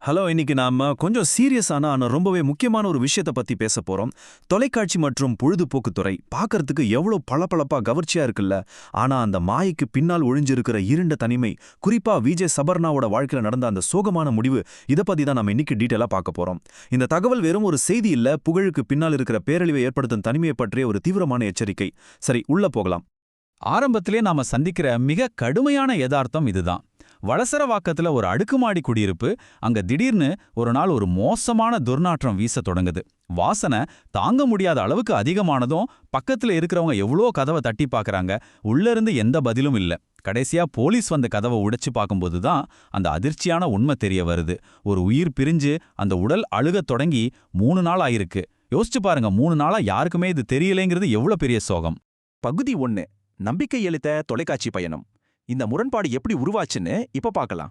Hello, இன்னைக்கு நாம கொஞ்சம் சீரியஸான ஆனா ரொம்பவே முக்கியமான ஒரு விஷயத்தை பத்தி பேச போறோம். தொலைக்காட்சி மற்றும் பொழுதுபோக்கு துறை பார்க்கறதுக்கு எவ்வளவு பளபளப்பா கவர்ச்சியா இருக்குல்ல. ஆனா அந்த மாயைக்கு பின்னால் ஒளிஞ்சிருக்கிற இருண்ட தனிமை, குறிப்பா விஜய் சபர்ணாவோட வாழ்க்கையில நடந்த அந்த சோகமான முடிவு, இத பத்தி தான் நாம இன்னைக்கு டீடைலா பார்க்க போறோம். இந்த தகவல் வெறும் ஒரு செய்தி இல்ல, புகழுக்கு பின்னால் இருக்கிற பேரழிவை ஏற்படுத்தும் தனிமையை பற்றிய ஒரு தீவிரமான எச்சரிக்கை. சரி, உள்ள போகலாம். ஆரம்பத்திலே நாம சந்திக்கிற மிக கடுமையான யதார்த்தம் இதுதான். வளசரவாக்கத்துல ஒரு அடுக்குமாடி குடியிருப்பு. அங்க திடீர்னு ஒரு நாள் ஒரு மோசமான துர்நாற்றம் வீச தொடங்குது. வாசனை தாங்க முடியாத அளவுக்கு அதிகமானதும் பக்கத்துல இருக்கிறவங்க எவ்வளோ கதவை தட்டி பார்க்கறாங்க. உள்ள இருந்து எந்த பதிலும் இல்ல. கடைசியா போலீஸ் வந்து கதவை உடைச்சு பார்க்கும்போது தான் அந்த அதிர்ச்சியான உண்மை தெரிய வருது. ஒரு உயிர் பிரிஞ்சு அந்த உடல் அழுகத் தொடங்கி 3 நாள் ஆயிருக்கு. யோசிச்சு பாருங்க, 3 நாளா யாருக்குமே இது தெரியலேங்கிறது எவ்வளவு பெரிய சோகம். பகுதி 1. நம்பிக்கை அளித்த தொலைக்காட்சி பயணம். இந்த முரண்பாடு எப்படி உருவாச்சுன்னு இப்ப பார்க்கலாம்.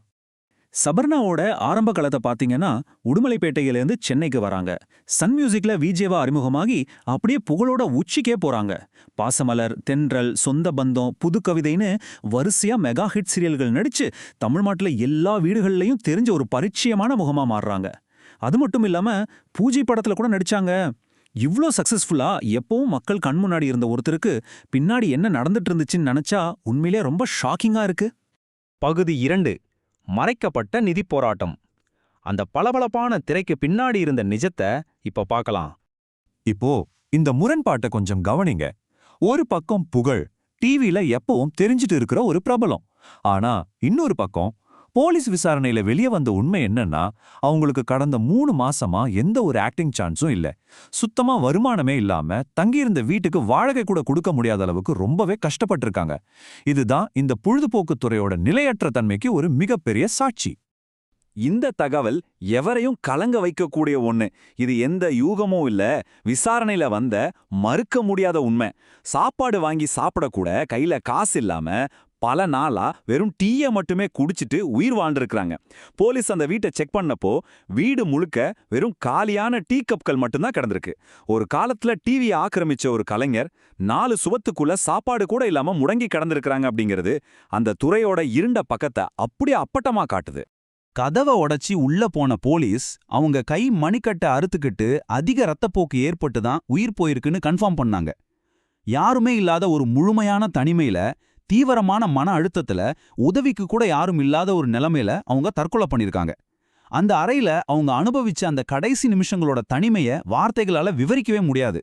சபர்ணாவோட ஆரம்ப காலத்தை பார்த்தீங்கன்னா, உடுமலைப்பேட்டையிலேருந்து சென்னைக்கு வராங்க. சன் மியூசிக்ல விஜேவா அறிமுகமாகி அப்படியே புகழோட உச்சிக்கே போறாங்க. பாசமலர், தென்றல், சொந்த பந்தம், புது கவிதைன்னு வரிசையா மெகா ஹிட் சீரியல்கள் நடிச்சு தமிழ் நாட்டுல எல்லா வீடுகள்லையும் தெரிஞ்ச ஒரு பரிச்சயமான முகமா மாறுறாங்க. அது மட்டும் இல்லாம பூஜை படத்துல கூட நடிச்சாங்க. இவ்ளோ சக்சஸ்ஃபுல்லா எப்பவும் மக்கள் கண் முன்னாடி இருந்த ஒருத்தருக்கு பின்னாடி என்ன நடந்துட்டு இருந்துச்சுன்னு நினைச்சா உண்மையிலே ரொம்ப ஷாக்கிங்கா இருக்கு. பகுதி 2. மறைக்கப்பட்ட நிதி போராட்டம். அந்த பளபளப்பான திரைக்கு பின்னாடி இருந்த நிஜத்தை இப்ப பார்க்கலாம். இப்போ இந்த முரண்பாட்டை கொஞ்சம் கவனிங்க. ஒரு பக்கம் புகழ், டிவில எப்பவும் தெரிஞ்சிட்டு இருக்கிற ஒரு பிரபலம். ஆனா இன்னொரு பக்கம் போலீஸ் விசாரணையில வெளியே வந்த உண்மை என்னன்னா, அவங்களுக்கு கடந்த 3 மாசமா எந்த ஒரு ஆக்டிங் சான்ஸும் இல்ல. சுத்தமா வருமானமே இல்லாம தங்கியிருந்த வீட்டுக்கு வாடகை கூட கொடுக்க முடியாத அளவுக்கு ரொம்பவே கஷ்டப்பட்டிருக்காங்க. இதுதான் இந்த பொழுதுபோக்கு துறையோட நிலையற்ற தன்மைக்கு ஒரு மிகப்பெரிய சாட்சி. இந்த தகவல் எவரையும் கலங்க வைக்கக்கூடிய ஒண்ணு. இது எந்த யூகமும் இல்ல, விசாரணையில வந்த மறுக்க முடியாத உண்மை. சாப்பாடு வாங்கி சாப்பிடக்கூட கையில காசு இல்லாம பல நாளா வெறும் டீயை மட்டுமே குடிச்சிட்டு உயிர் வாழ்ந்திருக்கிறாங்க. போலீஸ் அந்த வீட்டை செக் பண்ணப்போ வீடு முழுக்க வெறும் காலியான டீ கப்கள் மட்டும்தான் கிடந்திருக்கு. ஒரு காலத்துல டிவியை ஆக்கிரமிச்ச ஒரு கலைஞர் 4 சுவத்துக்குள்ள சாப்பாடு கூட இல்லாம முடங்கி கிடந்திருக்கிறாங்க அப்படிங்கிறது அந்த துறையோட இருண்ட பக்கத்தை அப்படியே அப்பட்டமா காட்டுது. கதவை உடைச்சி உள்ள போன போலீஸ் அவங்க கை மணிக்கட்டை அறுத்துக்கிட்டு அதிக ரத்தப்போக்கு ஏற்பட்டு தான் உயிர் போயிருக்குன்னு கன்ஃபார்ம் பண்ணாங்க. யாருமே இல்லாத ஒரு முழுமையான தனிமையில, தீவிரமான மன அழுத்தத்துல, உதவிக்கு கூட யாரும் இல்லாத ஒரு நிலைமையில அவங்க தற்கொலை பண்ணிருக்காங்க. அந்த அறையில அவங்க அனுபவிச்ச அந்த கடைசி நிமிஷங்களோட தனிமைய வார்த்தைகளால விவரிக்கவே முடியாது.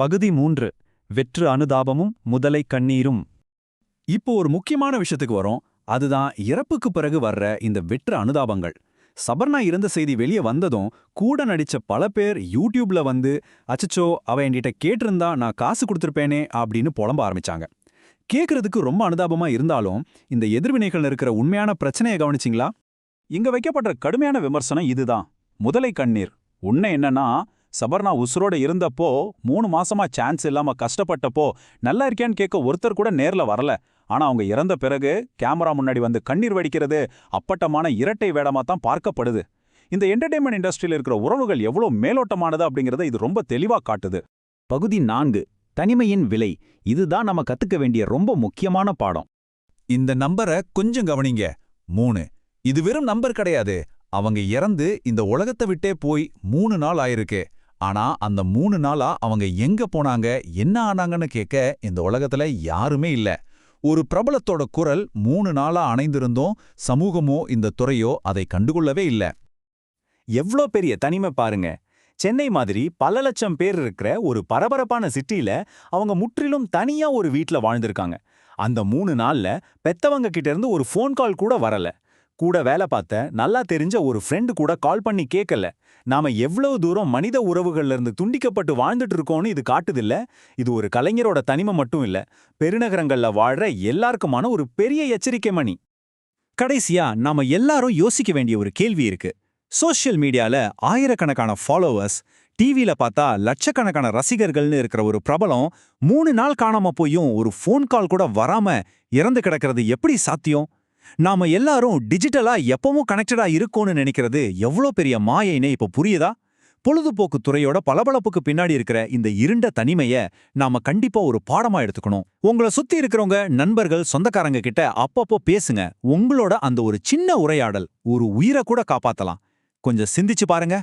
பகுதி 3. வெற்று அனுதாபமும் முதலை கண்ணீரும். இப்போ ஒரு முக்கியமான விஷயத்துக்கு வரோம். அதுதான் இறப்புக்கு பிறகு வர்ற இந்த வெற்று அனுதாபங்கள். சபர்ணா இறந்த செய்தி வெளியே வந்ததும் கூட நடிச்ச பல பேர் யூடியூப்ல வந்து, அச்சச்சோ, அவ என்கிட்ட கேட்டிருந்தா நான் காசு கொடுத்துருப்பேனே அப்படின்னு புலம்ப ஆரம்பிச்சாங்க. கேட்கறதுக்கு ரொம்ப அனுதாபமா இருந்தாலும் இந்த எதிர்வினைகள் இருக்கிற உண்மையான பிரச்சனையை கவனிச்சிங்களா? இங்க வைக்கப்பட்ட கடுமையான விமர்சனம் இதுதான். முதலை கண்ணீர். உண்மை என்னன்னா, சபர்ணா உசுரோட இருந்தப்போ 3 மாசமா சான்ஸ் இல்லாம கஷ்டப்பட்டப்போ நல்லா இருக்கேன்னு கேட்க ஒருத்தர் கூட நேர்ல வரல. ஆனா அவங்க இறந்த பிறகு கேமரா முன்னாடி வந்து கண்ணீர் வடிக்கிறது அப்பட்டமான இரட்டை வேடமா தான் பார்க்கப்படுது. இந்த என்டர்டெயின்மெண்ட் இண்டஸ்ட்ரியில இருக்கிற உறவுகள் எவ்வளவு மேலோட்டமானது அப்படிங்கறத இது ரொம்ப தெளிவா காட்டுது. பகுதி 4. தனிமையின் விலை. இதுதான் நம்ம கத்துக்க வேண்டிய ரொம்ப முக்கியமான பாடம். இந்த நம்பரை கொஞ்சம் கவனிங்க. 3. இது வெறும் நம்பர் கிடையாது. அவங்க இறந்து இந்த உலகத்தை விட்டே போய் 3 நாள் ஆயிருக்கு. ஆனா அந்த 3 நாளா அவங்க எங்க போனாங்க, என்ன ஆனாங்கன்னு கேட்க இந்த உலகத்துல யாருமே இல்ல. ஒரு பிரபலத்தோட குரல் 3 நாளா அணைந்திருந்தோம். சமூகமோ இந்த துறையோ அதை கண்டுகொள்ளவே இல்ல. எவ்ளோ பெரிய தனிமை பாருங்க. சென்னை மாதிரி பல லட்சம் பேர் இருக்கிற ஒரு பரபரப்பான சிட்டில அவங்க முற்றிலும் தனியா ஒரு வீட்ல வாழ்ந்திருக்காங்க. அந்த 3 நாள்ல பெத்தவங்க கிட்ட இருந்து ஒரு ஃபோன் கால் கூட வரல. கூட வேலை பார்த்த நல்லா தெரிஞ்ச ஒரு ஃப்ரெண்டு கூட கால் பண்ணி கேட்கல. நாம எவ்வளவு தூரம் மனித உறவுகள்ல இருந்து துண்டிக்கப்பட்டு வாழ்ந்துட்டு இருக்கோம்னு இது காட்டுதில்ல. இது ஒரு கலைஞரோட தனிமை மட்டும் இல்ல, பெருநகரங்கள்ல வாழ்ற எல்லாருக்குமான ஒரு பெரிய எச்சரிக்கை மணி. கடைசியா நாம எல்லாரும் யோசிக்க வேண்டிய ஒரு கேள்வி இருக்கு. சோஷியல் மீடியால ஆயிரக்கணக்கான ஃபாலோவர்ஸ், டிவில பார்த்தா லட்சக்கணக்கான ரசிகர்கள்னு இருக்கிற ஒரு பிரபலம் 3 நாள் காணாம போயும் ஒரு ஃபோன் கால் கூட வராம இறந்து கிடக்கிறது எப்படி சாத்தியம்? நாம எல்லாரும் டிஜிட்டலா எப்பவும் கனெக்டடா இருக்கோம்னு நினைக்கிறது எவ்வளோ பெரிய மாயைன்னு இப்ப புரியுதா? பொழுதுபோக்கு துறையோட பளபளப்புக்கு பின்னாடி இருக்கிற இந்த இருண்ட தனிமைய நாம கண்டிப்பா ஒரு பாடமா எடுத்துக்கணும். உங்களை சுத்தி இருக்கிறவங்க, நண்பர்கள், சொந்தக்காரங்க கிட்ட அப்பப்போ பேசுங்க. உங்களோட அந்த ஒரு சின்ன உரையாடல் ஒரு உயிரை கூட காப்பாத்தலாம். கொஞ்சம் சிந்திச்சு பாருங்க.